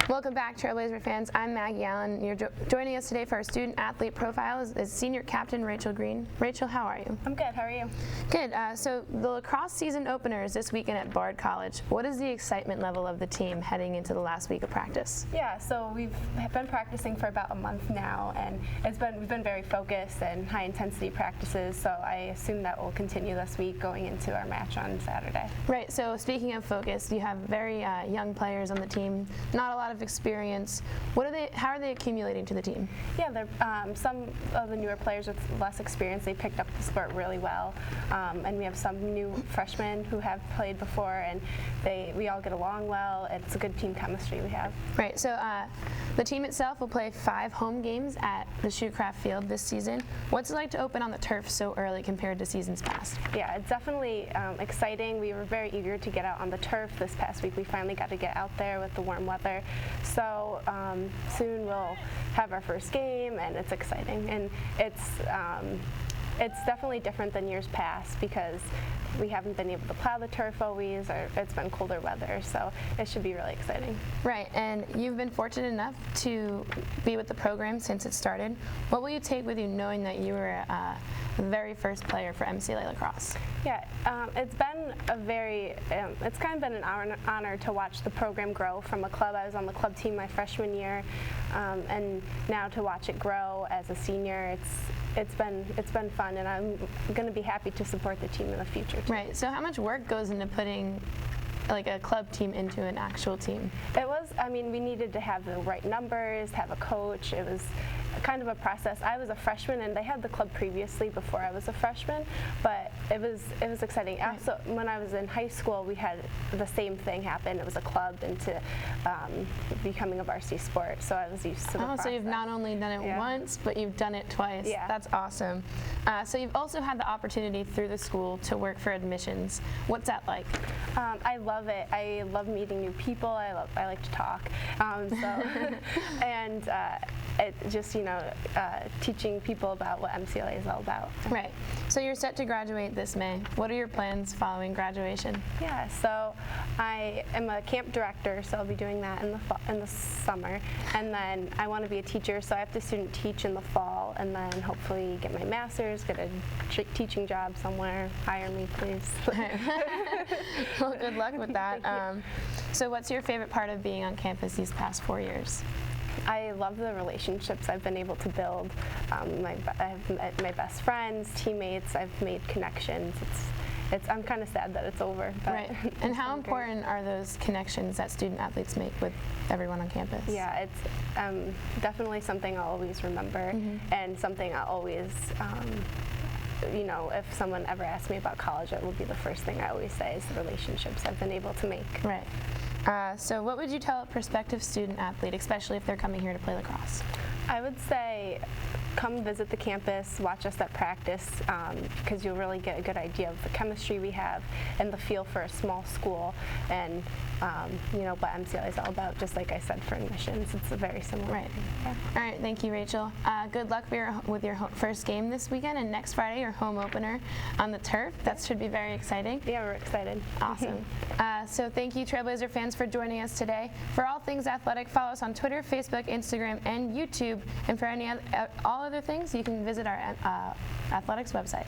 Welcome back, Trailblazer fans. I'm Maggie Allen. You're joining us today for our student athlete profile is senior captain Rachel Green. Rachel, how are you? I'm good. How are you? Good. So the lacrosse season opener is this weekend at Bard College. What is the excitement level of the team heading into the last week of practice? Yeah, so we've been practicing for about a month now, and we've been very focused and high intensity practices. So I assume that will continue this week going into our match on Saturday. Right. So speaking of focus, you have very young players on the team. Not a lot of experience. How are they accumulating to the team? Yeah, some of the newer players with less experience, they picked up the sport really well, and we have some new freshmen who have played before, and we all get along well. It's a good team chemistry we have. Right. So the team itself will play 5 home games at the Shoecraft Field this season. What's it like to open on the turf so early compared to seasons past? Yeah, it's definitely exciting. We were very eager to get out on the turf this past week. We finally got to get out there with the warm weather. So soon we'll have our first game, and it's exciting. And it's definitely different than years past because we haven't been able to plow the turf always, or it's been colder weather, so it should be really exciting. Right, and you've been fortunate enough to be with the program since it started. What will you take with you knowing that you were the very first player for MCLA Lacrosse? Yeah, it's been it's kind of been an honor to watch the program grow from a club. I was on the club team my freshman year, and now to watch it grow as a senior, it's been fun, and I'm going to be happy to support the team in the future too. Right. So how much work goes into putting like a club team into an actual team? We needed to have the right numbers, have a coach. It was kind of a process. I was a freshman, and they had the club previously before I was a freshman, but it was exciting. Right. Also, when I was in high school, we had the same thing happen. It was a club into becoming a varsity sport, so I was used to the process. So you've not only done it once, but you've done it twice. Yeah. That's awesome. So you've also had the opportunity through the school to work for admissions. What's that like? I love it. I love meeting new people. I like to talk. And it just teaching people about what MCLA is all about. Right. So you're set to graduate this May. What are your plans following graduation? Yeah. So I am a camp director, so I'll be doing that in the summer, and then I want to be a teacher, so I have to student teach in the fall, and then hopefully get my master's, get a teaching job somewhere. Hire me, please. Well, good luck with that. So what's your favorite part of being on campus these past 4 years? I love the relationships I've been able to build. I have met my best friends, teammates. I've made connections. I'm kind of sad that it's over. But right. And how important are those connections that student athletes make with everyone on campus? Yeah, it's definitely something I'll always remember, and something I'll always. If someone ever asks me about college, it will be the first thing I always say is the relationships I've been able to make. Right. So what would you tell a prospective student athlete, especially if they're coming here to play lacrosse? I would say come visit the campus, watch us at practice, because you'll really get a good idea of the chemistry we have and the feel for a small school, and what MCLA is all about. Just like I said for admissions, it's a very similar. Right. Yeah. All right. Thank you, Rachel. Good luck with your first game this weekend, and next Friday your home opener on the turf. That should be very exciting. Yeah, we're excited. Awesome. So thank you, Trailblazer fans, for joining us today. For all things athletic, follow us on Twitter, Facebook, Instagram, and YouTube. And for all other things, you can visit our athletics website.